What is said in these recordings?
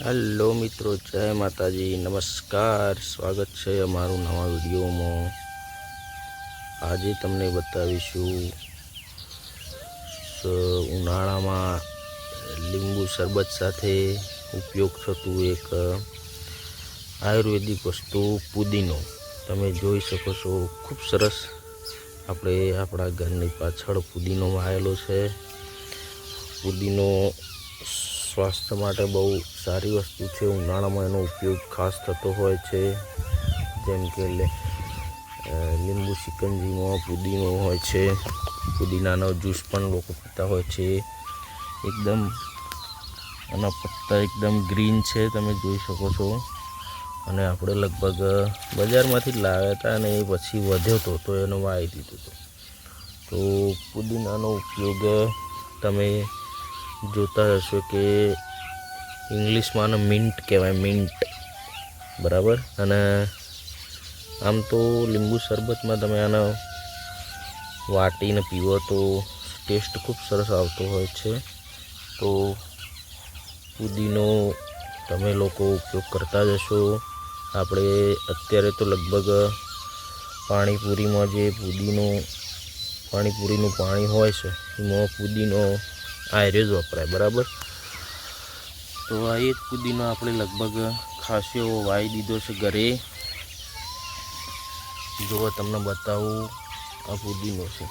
Hello मित्रों, जय माताजी, नमस्कार। स्वागत है अमारू नवा विडियो में। आज तमने बतावीशुं उनाळा में લીંબુ शरबत साथे उपयोग थतुं एक आयुर्वेदिक वस्तु पुदीनो। तमे जोई शको छो खूब सरस आपणे आपणा घरनी पाछळ पुदीनो वावेलो छे। पुदीनो स्वास्थ्य माटे बहु सारी वस्तु है। उनाळा में एनो उपयोग खास थतो होय छे। जेम के લીંબુ शिकंजी में पुदीनो होय छे। पुदीनानो ज्यूस पण लोको पीता होय छे। एकदम एना पत्ता एकदम ग्रीन छे, तमे जोई शको छो। अने आपणे लगभग बजारमांथी लाव्या हता अने पछी वध्यो तो एनो वावी दीधो तो। तो पुदीनानो उपयोग तमे जोता हशो के इंग्लिश में मिंट कहवाय, मिंट बराबर। अने आम तो લીંબુ शरबत में तमे आने वाटीने पीवो तो टेस्ट खूब सरस आवतो होय छे। तो पुदीनो तमे लोको उपयोग करता ज हशो। आपणे अत्यारे तो लगभग पाणीपुरी में जे पुदीनो पाणीपुरीनुं पाणी होय छे एमां पुदीनो आयर्यो ज वपराय, बराबर। तो आ एक पुदीनो आपणे लगभग खासो एवो वावी दीधो छे घरे। जो तमने बतावुं, आ पुदीनो छे।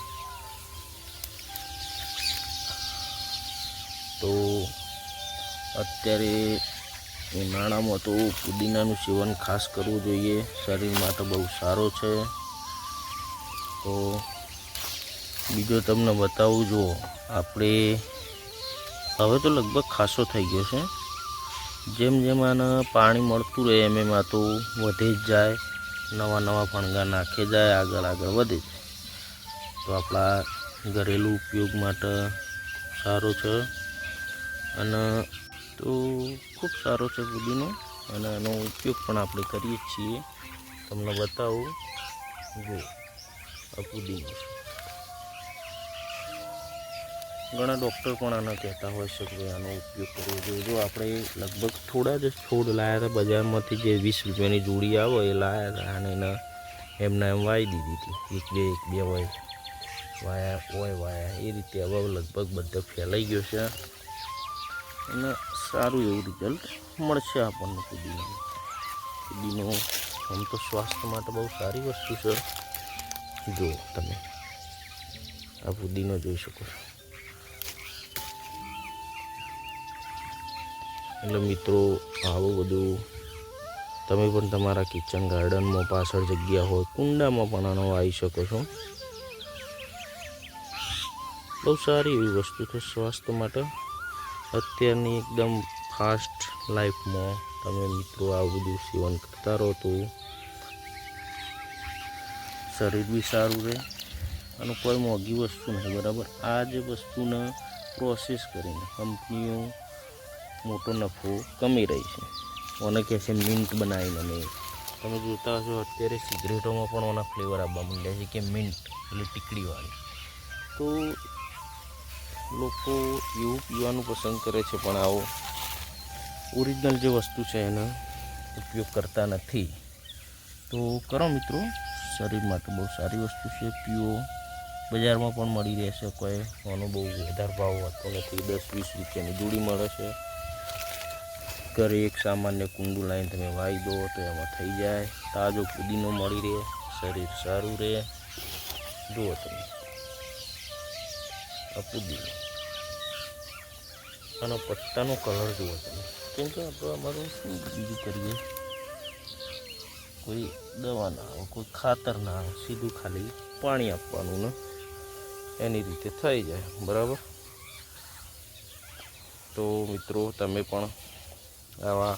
तो अत्यारे उनाळामां तो पुदीनानुं सेवन खास करवुं जोईए, शरीर माटे बहु सारो छे। तो बीजो तमने बतावुं, जो आपणे हवे तो लगभग खासो थई गयो छे। जेम जेम आने पाणी मळतुं रहे एम एम आ तो वधे ज जाय, नवा नवा फणगा नाखे जाय, आगळ आगळ वधे जाय। तो आपणा घरेलू उपयोग माटे सारो छे। अने तो खूब सारो छे पुदीनो, अने एनो उपयोग पण आपणे करीए छीए। तमने बतावुं, जो आ पुदीनो छे। घणा डॉक्टर पण आने कहता होय छे के आनो उपयोग करवो जोईए। जो आपणे लगभग थोड़ा ज छोड़ लाया था बजारमांथी, जे 20 रुपयानी जोड़ी आवे ए लाया था अने एने एमने एम वावी दीधी थी। एक बे होय वाया ए रीते हवे लगभग बधे फैलाई गयो छे। अने सारूं एवुं रिजल्ट मळशे आपणने पुदीनो। पुदीनो आम तो स्वास्थ्य माटे बहु सारी वस्तु छे। जो तमे आ पुदीनो जोई शको छो। એટલે મિત્રો, આવું બધું તમે પણ તમારા કિચન ગાર્ડનમાં પાછળ જગ્યા હોય, કુંડામાં પણ આનો વાવી શકો છો। બહુ સારી એવી વસ્તુ છે સ્વાસ્થ્ય માટે। અત્યારની એકદમ ફાસ્ટ લાઈફમાં તમે મિત્રો આવું બધું સેવન કરતા રહો તો શરીર બી સારું રહે અને કોઈ મોંઘી વસ્તુ નહીં, બરાબર। આ જે વસ્તુને પ્રોસેસ કરીને કંપનીઓ मोटो नफो कमी रही है। ओने कहे मिंट बनावीने नहीं। तमे जोता हशो अत्यारे सिगरेटों में पण ओना फ्लेवर आववा मांड्या छे कि मिंट, पेली टीकड़ी वाली। तो लोको एवुं पीवानुं पसंद करे छे, पण आवो ओरिजिनल जे वस्तु छे एनो उपयोग करता नथी। तो करो मित्रों, शरीर माटे बहु सारी वस्तु छे, पीवो। बजार में पण मळी रहेशे, कोई आनो बहु वधारे भाव होतो नथी। 10-20 रुपयानी जोड़ी मळे छे। घरे एक सामान्य कुंडू लाइन तमे वावी दो तो एमां थई जाय। ताजो पुदीनो मळी रहे, शरीर सारूं रहे। जुओ तमे आ पुदीनो, आनो पत्तानो कलर जुओ तमे। केम के आपणे अमारुं शुं बीजुं करीए, कोई दवा ना आवे, कोई खातर ना आवे, सीधुं खाली पाणी आपवानुं ने एनी रीते थई जाय, बराबर। तो मित्रों, तमे पण आवा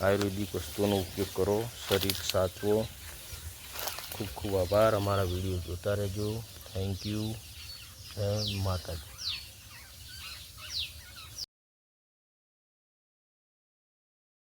आयुर्वेदिक वस्तुओं उपयोग करो, शरीर साचवो। खूब खूब आभार। अमारा वीडियो जोता रहेजो। Thank you. जय माताजी।